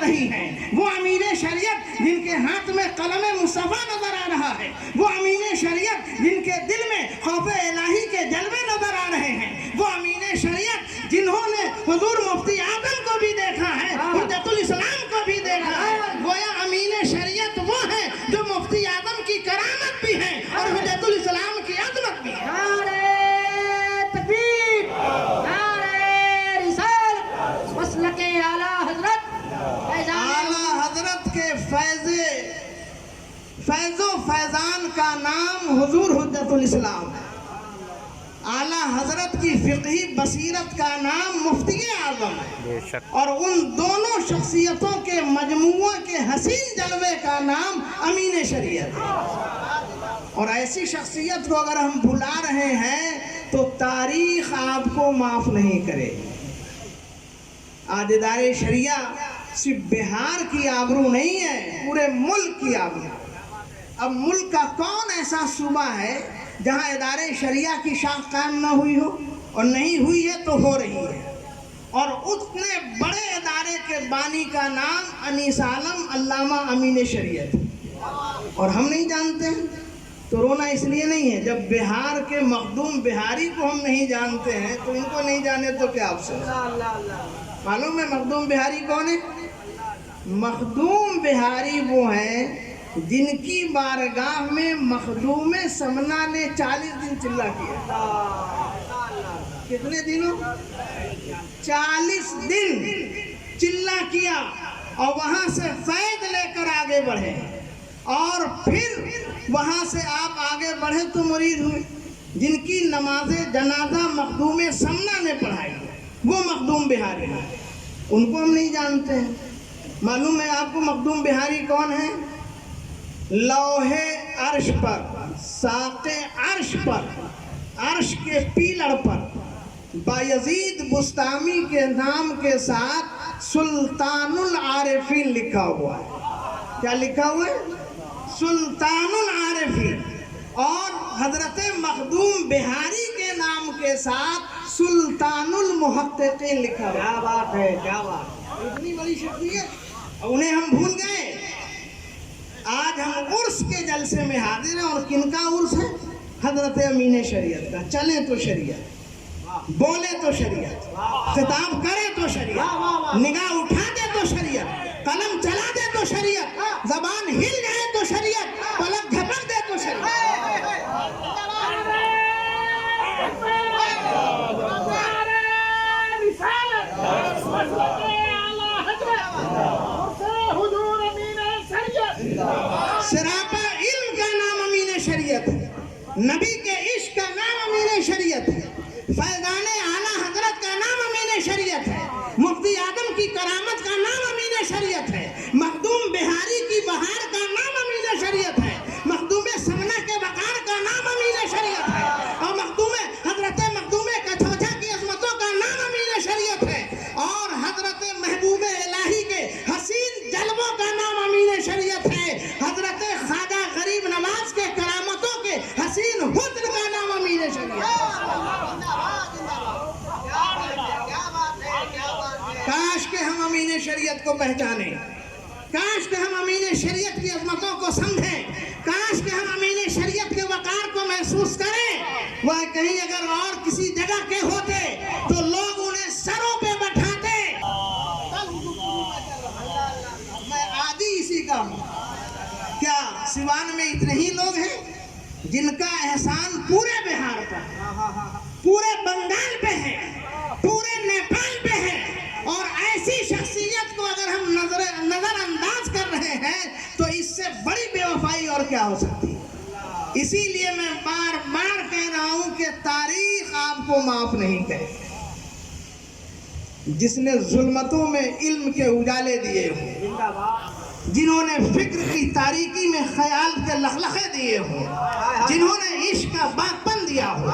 رہی ہیں، وہ امین شریعت جن کے ہاتھ میں قلم مصطفیٰ نظر آ رہا ہے، وہ امین شریعت جن کے دل میں خوف الہی کے جلوے نظر آ رہے ہیں، وہ امین شریعت جنہوں نے حضور مفتی اعظم کو بھی دیکھا ہے، حجت الاسلام کو بھی دیکھا ہے، گویا امین شریعت وہ ہیں جو مفتی اعظم کی کرامت بھی ہیں اور حجت الاسلام کی عظمت بھی ہے۔ نعرہ تکبیر، نعرہ رسالت، مسلک اعلیٰ حضرت اعلیٰ حضرت کے فیض و فیضان کا نام حضور حجت الاسلام ہے، اعلیٰ حضرت کی فقہی بصیرت کا نام مفتی اعظم ہے، اور ان دونوں شخصیتوں کے مجموعہ کے حسین جلوے کا نام امین شریعت ہے۔ اور ایسی شخصیت کو اگر ہم بھلا رہے ہیں تو تاریخ آپ کو معاف نہیں کرے گی۔ آج ادارے شریعہ صرف بہار کی آبرو نہیں ہے، پورے ملک کی آبرو۔ اب ملک کا کون ایسا صوبہ ہے جہاں ادارے شریعہ کی شاخ قائم نہ ہوئی ہو، اور نہیں ہوئی ہے تو ہو رہی ہے، اور اتنے بڑے ادارے کے بانی کا نام انیس عالم علامہ امین شریعت، اور ہم نہیں جانتے ہیں تو رونا اس لیے نہیں ہے۔ جب بہار کے مخدوم بہاری کو ہم نہیں جانتے ہیں تو ان کو نہیں جانے تو کیا افسوس۔ معلوم ہے مخدوم بہاری کون ہے؟ مخدوم بہاری وہ ہیں جن کی بارگاہ میں مخدوم سمنا نے 40 دن چلا کیا۔ کتنے دنوں؟ 40 دن چلا کیا، اور وہاں سے فیض لے کر آگے بڑھے، اور پھر وہاں سے آپ آگے بڑھے تو مرید ہوئے۔ جن کی نماز جنازہ مخدوم سمنا نے پڑھائی وہ مخدوم بہاری ہیں، ان کو ہم نہیں جانتے ہیں۔ معلوم ہے آپ کو مخدوم بہاری کون ہے؟ لوح عرش پر، ساق عرش پر، عرش کے پیلر پر بایزید بستامی کے نام کے ساتھ سلطان العارفین لکھا ہوا ہے۔ کیا لکھا ہوا ہے؟ سلطان العارفین۔ اور حضرت مخدوم بہاری کے نام کے ساتھ سلطان المحققین لکھا ہوا ہے۔ کیا بات ہے، کیا بات ہے۔ اتنی بڑی شخصیت، انہیں ہم بھول گئے۔ آج ہم عرس کے جلسے میں حاضر ہیں، اور کن کا عرس ہے؟ حضرت امین شریعت کا۔ چلیں تو شریعت، بولے تو شریعت، خطاب کرے تو شریعت، نگاہ اٹھا دے تو شریعت، قلم چلا دے تو شریعت، زبان ہل جائے تو شریعت، پلک جھپک دے تو شریعت۔ سراپا علم کا نام امین شریعت ہے، نبی کے عشق کا نام امین شریعت ہے، فیضان اعلیٰ حضرت کا نام امین شریعت ہے، مفتی اعظم کی کرامت کا نام امین شریعت ہے، مخدوم بہاری کی بہار کا نام امین شریعت ہے، مخدوم سمنا کے وقار کا نام امین شریعت ہے، اور حضرت مخدوم کچھوچا کی عظمتوں کا نام امین شریعت ہے، اور حضرت محبوب الہی کے حسین جلووں کا نام امین شریعت ہے، حضرت خواجہ غریب نواز کے کرامتوں کے حسین حسن کا نام امین شریعت ہے۔ کاش کہ ہم امین شریعت کو پہچانیں، کاش کہ ہم امین شریعت کی عظمتوں کو سمجھیں، کاش کہ ہم امین شریعت کے وقار کو محسوس کریں۔ وہ کہیں اگر اور کسی جگہ کے ہوتے تو لوگ انہیں سروں پہ بٹھاتے۔ میں عادی اسی کا ہوں۔ کیا سیوان میں اتنے ہی لوگ ہیں جن کا احسان پورے بہار پر، پورے بنگال پہ ہے، پورے نیپال پہ ہے، اور ایسی شخصیت کو اگر ہم نظر انداز کر رہے ہیں تو اس سے بڑی بے وفائی اور کیا ہو سکتی ہے؟ اسی لیے میں بار بار کہہ رہا ہوں کہ تاریخ آپ کو معاف نہیں کرے۔ جس نے ظلمتوں میں علم کے اجالے دیے ہوں، جنہوں نے فکر کی تاریکی میں خیال کے لخلخے دیے ہوں، جنہوں نے عشق کا باغپن دیا ہو،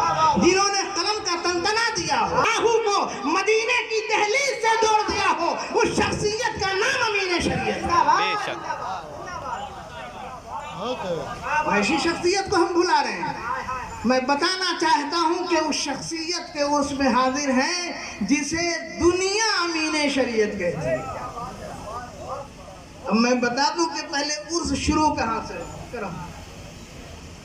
جنہوں نے قلم کا تنتنا دیا ہو، آہو کو مدینے کی دہلیز سے جوڑ دیا ہو، اس شخصیت کا نام امین شریعت ہے۔ ایسی شخصیت کو ہم بھلا رہے ہیں۔ میں بتانا چاہتا ہوں کہ اس شخصیت کے عرس میں حاضر ہیں جسے دنیا امین شریعت کہتی ہے۔ اب میں بتا دوں کہ پہلے عرس شروع کہاں سے کرو.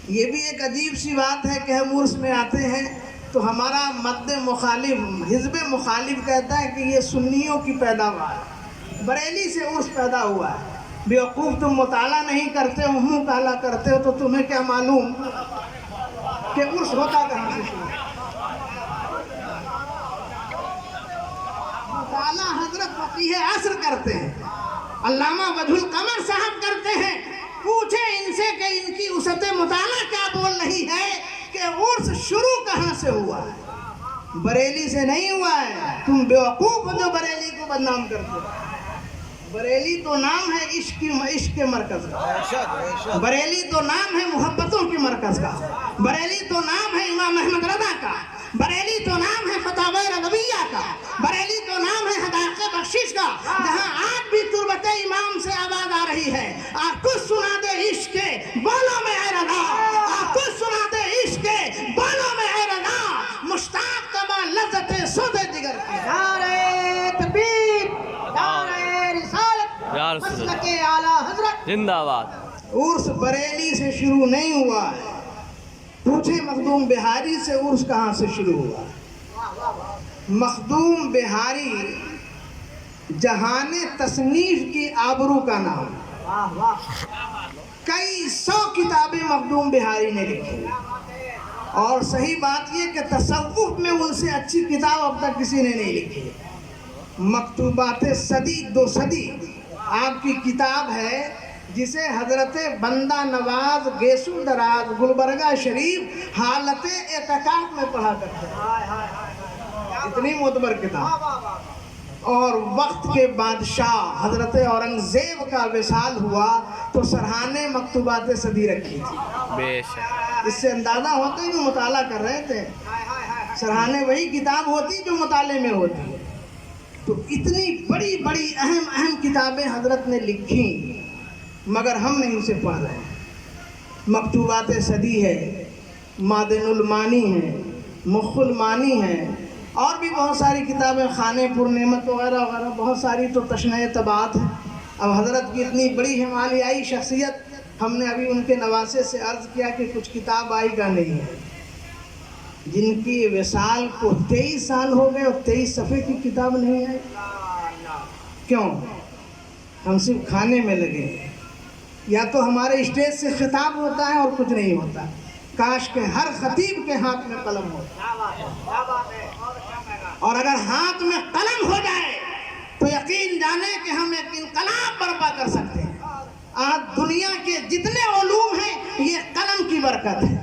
یہ بھی ایک عجیب سی بات ہے کہ ہم عرس میں آتے ہیں تو ہمارا مد مخالف حزب مخالف کہتا ہے کہ یہ سنیوں کی پیداوار ہے، بریلی سے عرس پیدا ہوا ہے. بیوقوف تم مطالعہ نہیں کرتے ہو، منہ کالا کرتے ہو، تو تمہیں کیا معلوم کہ عرس ہوتا کہاں سے شروع. مطالعہ حضرت فقیہ عصر کرتے ہیں، علامہ وجہ القمر صاحب کرتے ہیں. پوچھے ان سے کہ ان کی وسعت مطالعہ کیا بول رہی ہے کہ عرس شروع کہاں سے ہوا ہے. بریلی سے نہیں ہوا ہے. تم بیوقوف ہو جو بریلی کو بدنام کرتے ہو. بریلی تو نام ہے عشق کے مرکز کا، بریلی تو نام ہے محبتوں کے مرکز کا، بریلی تو نام ہے امام احمد رضا کا، بریلی تو نام ہے فتاوی رضویہ کا، بریلی تو نام ہے حدائق بخشش کا، جہاں آج بھی تربت امام سے آواز آ رہی ہے. آپ کچھ سنا دے عشق کے بالوں میں اے رضا، آپ کچھ سنا دے عشق کے بالوں میں اے رضا، مشتاق کما لذت سود جگر کی. نعرہ تکبیر، نعرہ رسالت، مسلک اعلیٰ حضرت زندہ باد. عرس بریلی سے شروع نہیں ہوا ہے. پوچھے مخدوم بہاری سے عرس کہاں سے شروع ہوا ہے. مخدوم بہاری جہان تصنیف کی آبرو کا نام. واہ واہ، کئی 100 کتابیں مخدوم بہاری نے لکھی، اور صحیح بات یہ کہ تصوف میں ان سے اچھی کتاب اب تک کسی نے نہیں لکھی. مکتوبات صدی 2 صدی آپ کی کتاب ہے، جسے حضرت بندہ نواز گیسو دراز گلبرگہ شریف حالت اعتکاف میں پڑھا کرتے ہیں. اتنی معتبر کتاب. اور وقت کے بادشاہ حضرت اورنگزیب کا وصال ہوا تو سرحانے مکتوبات صدی رکھی تھی. بے شک. اس سے اندازہ ہوتا ہے جو مطالعہ کر رہے تھے. سرحانے وہی کتاب ہوتی جو مطالعے میں ہوتی. تو اتنی بڑی بڑی اہم کتابیں حضرت نے لکھی، مگر ہم نہیں اسے پڑھ رہے ہیں. مکتوبات صدی ہے، معدن المانی ہے، مخ المانی ہے، اور بھی بہت ساری کتابیں، خانے پر نعمت وغیرہ وغیرہ، بہت ساری تو تشنہ طبعات ہیں. اب حضرت کی اتنی بڑی ہمالیائی شخصیت، ہم نے ابھی ان کے نواسے سے عرض کیا کہ کچھ کتاب آئی کا نہیں ہے. جن کی وصال کو 23 سال ہو گئے اور 23 صفحے کی کتاب نہیں آئی. کیوں؟ ہم صرف کھانے میں لگے ہیں. یا تو ہمارے اسٹیج سے خطاب ہوتا ہے اور کچھ نہیں ہوتا. کاش کہ ہر خطیب کے ہاتھ میں قلم ہو، اور اگر ہاتھ میں قلم ہو جائے تو یقین جانے کہ ہم ایک انقلاب برپا کر سکتے ہیں. آج دنیا کے جتنے علوم ہیں یہ قلم کی برکت ہے،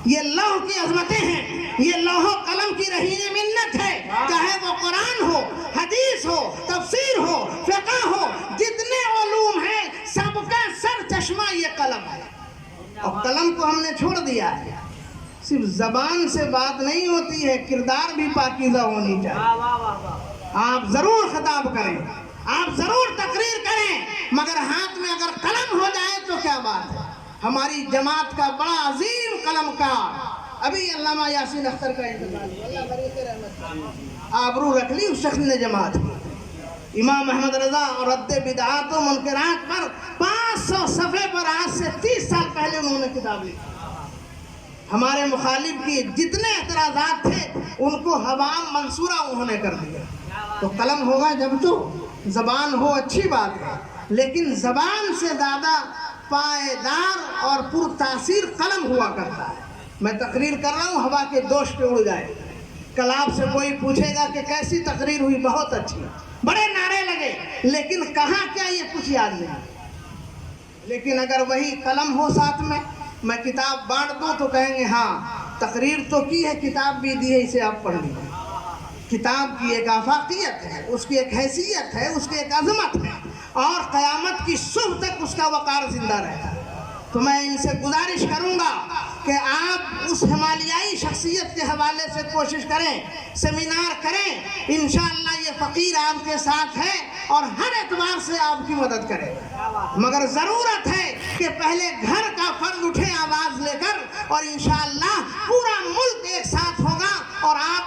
یہ لوح کی عظمتیں ہیں، یہ لوح و قلم کی رہین منت ہے. چاہے وہ قرآن ہو، حدیث ہو، تفسیر ہو، فقہ ہو، جتنے علوم ہیں سب کا سر چشمہ یہ قلم ہے. اور قلم کو ہم نے چھوڑ دیا ہے. صرف زبان سے بات نہیں ہوتی ہے، کردار بھی پاکیزہ ہونی چاہیے. آپ ضرور خطاب کریں، آپ ضرور تقریر کریں، مگر ہاتھ میں اگر قلم ہو جائے تو کیا بات ہے. ہماری جماعت کا بڑا عظیم قلم کار، ابھی علامہ یاسین اختر کا انتقال ہوا، اللہ بریک رحمت، آبرو رکھ لی اس شخص نے جماعت کی. امام احمد رضا اور رد بدعات و منکرات پر 500 صفحے پر آج سے 30 سال پہلے انہوں نے کتاب لکھی. ہمارے مخالف کی جتنے اعتراضات تھے ان کو حوام منصورہ انہوں نے کر دیا. تو قلم ہوگا جب تو زبان ہو، اچھی بات ہے، لیکن زبان سے زیادہ پائیدار اور پر تاثیر قلم ہوا کرتا ہے. میں تقریر کر رہا ہوں، ہوا کے دوش پہ اڑ جائے. کل آپ سے کوئی پوچھے گا کہ کیسی تقریر ہوئی، بہت اچھی، بڑے نعرے لگے، لیکن کہاں کیا یہ کچھ یاد نہیں. لیکن اگر وہی قلم ہو ساتھ میں کتاب بانٹ دوں تو کہیں گے ہاں تقریر تو کی ہے، کتاب بھی دی ہے، اسے آپ پڑھ لیجیے. کتاب کی ایک آفاقیت ہے، اس کی ایک حیثیت ہے، اس کی ایک عظمت ہے، اور قیامت کی صبح تک اس کا وقار زندہ رہتا ہے. تو میں ان سے گزارش کروں گا کہ آپ اس ہمالیائی شخصیت کے حوالے سے کوشش کریں، سیمینار کریں. انشاءاللہ یہ فقیر آپ کے ساتھ ہے اور ہر اعتبار سے آپ کی مدد کرے. مگر ضرورت ہے کہ پہلے گھر کا فرد اٹھے آواز لے کر، اور انشاءاللہ پورا ملک ایک ساتھ ہوگا اور آپ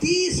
30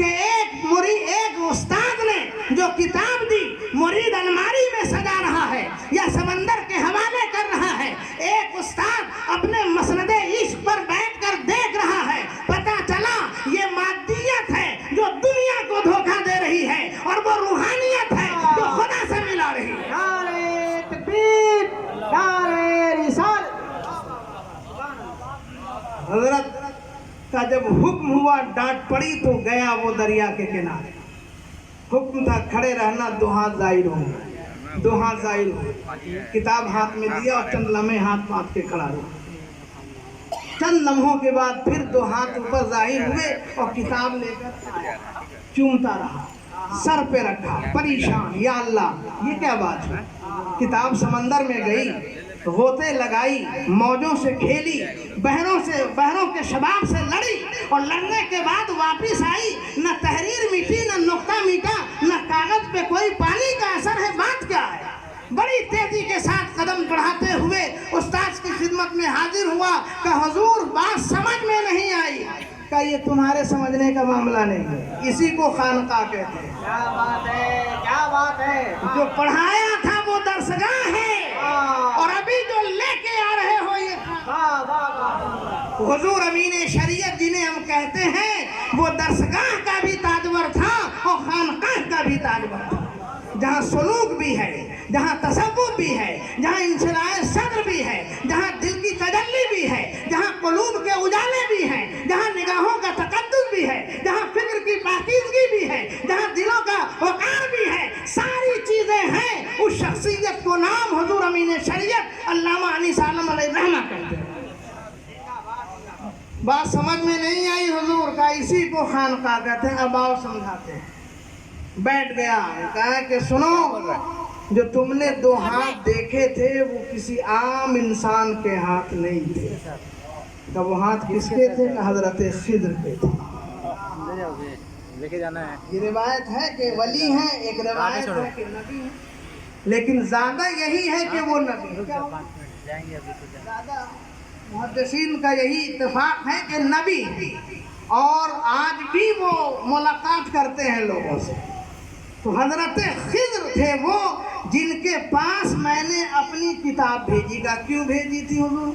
کہ ایک استاد نے جو کتاب دی مرید الماری میں سجا رہا ہے یا سمندر کے حوالے کر رہا ہے، ایک استاد اپنے مسند عشق پر بیٹھ کر دیکھ رہا ہے، پتہ چلا یہ مادیت ہے جو دنیا کو دھوکہ دے رہی ہے اور وہ روحانیت ہے جو خدا سے ملا رہی ہے۔ نعرہ تکبیر، نعرہ رسالت۔ حضرت کا جب حکم ہوا ڈانٹ پڑی تو گیا وہ دریا کے کنارے، حکم تھا کھڑے رہنا، دو ہاتھ ظاہر ہوں، دو ہاتھ ظاہر ہوں، کتاب ہاتھ میں دیا اور چند لمحے ہاتھ پاٹ کے کھڑا ہوا، چند لمحوں کے بعد پھر دو ہاتھ اوپر ظاہر ہوئے اور کتاب لے کر آیا، چومتا رہا، سر پہ رکھا، پریشان، یا اللہ یہ کیا بات ہے؟ کتاب سمندر میں گئی، غوطے لگائی، موجوں سے کھیلی، بحروں کے شباب سے لڑی، اور لڑنے کے بعد واپس آئی، نہ تحریر میٹھی، نہ نقطہ میٹا، نہ کاغذ پہ کوئی پانی کا اثر ہے، بات کیا ہے؟ بڑی تیزی کے ساتھ قدم بڑھاتے ہوئے استاد کی خدمت میں حاضر ہوا کہ حضور بات سمجھ میں نہیں آئی، کہ یہ تمہارے سمجھنے کا معاملہ نہیں ہے، اسی کو خانقاہ کہتے ہیں۔ کیا بات ہے، کیا بات ہے۔ جو پڑھایا تھا وہ درسگاہ ہے، اور ابھی جو لے کے آ رہے ہو یہ واہ واہ واہ۔ حضور امین شریعت جنہیں ہم کہتے ہیں وہ درسگاہ کا بھی تاجور تھا اور خانقاہ کا بھی تاجور تھا، جہاں سلوک بھی ہے، جہاں تصوف بھی ہے، جہاں انشراح صدر بھی ہے، جہاں دل کی تجلی بھی ہے، جہاں قلوب کے اجالے بھی ہیں، جہاں نگاہوں کا تقدس بھی ہے، جہاں فکر کی پاکیزگی بھی ہے، جہاں دلوں کا وقار بھی ہے، ساری چیزیں ہیں، اس شخصیت کو نام حضور امین شریعت علامہ انیس عالم علیہ الرحمہ کہتے ہیں۔ بات سمجھ میں نہیں آئی حضور کا، اسی کو خانقاہ کہتے ہیں، اب آؤ سمجھاتے ہیں۔ بیٹھ گیا، کہا کہ سنو، جو تم نے دو ہاتھ دیکھے تھے وہ کسی عام انسان کے ہاتھ نہیں تھے، کہ وہ ہاتھ کس کے تھے؟ کہ حضرت خضر کے تھے۔ لے کے جانا ہے۔ یہ روایت ہے کہ ولی ہیں، ایک روایت ہے کہ نبی ہیں، لیکن زیادہ یہی ہے کہ وہ نبی ہیں۔ جائیں گے ابھی تو زیادہ محدثین کا یہی اتفاق ہے کہ نبی ہیں، اور آج بھی وہ ملاقات کرتے ہیں لوگوں سے۔ تو حضرت خضر تھے وہ جن کے پاس میں نے اپنی کتاب بھیجی، گا کیوں بھیجی تھی حضور؟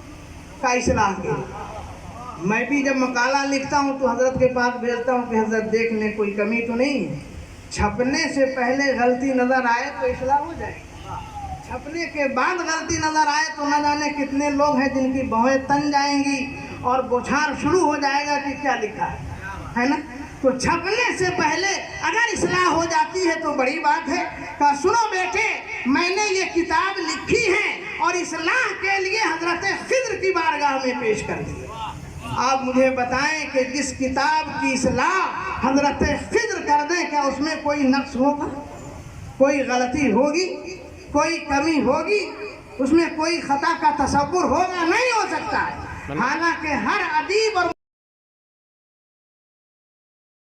کا اصلاح کے لیے۔ میں بھی جب مقالہ لکھتا ہوں تو حضرت کے پاس بھیجتا ہوں کہ حضرت دیکھ لیں کوئی کمی تو نہیں ہے، چھپنے سے پہلے غلطی نظر آئے تو اصلاح ہو جائے، چھپنے کے بعد غلطی نظر آئے تو نہ جانے کتنے لوگ ہیں جن کی بھویں تن جائیں گی اور بوچھار شروع ہو جائے گا کہ کیا لکھا ہے نا؟ تو چھپنے سے پہلے اگر اصلاح ہو جاتی ہے تو بڑی بات ہے۔ کہ سنو بیٹے، میں نے یہ کتاب لکھی ہے اور اصلاح کے لیے حضرت خضر کی بارگاہ میں پیش کر دی۔ آپ مجھے بتائیں کہ جس کتاب کی اصلاح حضرت خضر کر دیں، کیا اس میں کوئی نقص ہوگا؟ کوئی غلطی ہوگی؟ کوئی کمی ہوگی؟ اس میں کوئی خطا کا تصور ہوگا؟ نہیں ہو سکتا ہے۔ حالانکہ ہر ادیب اور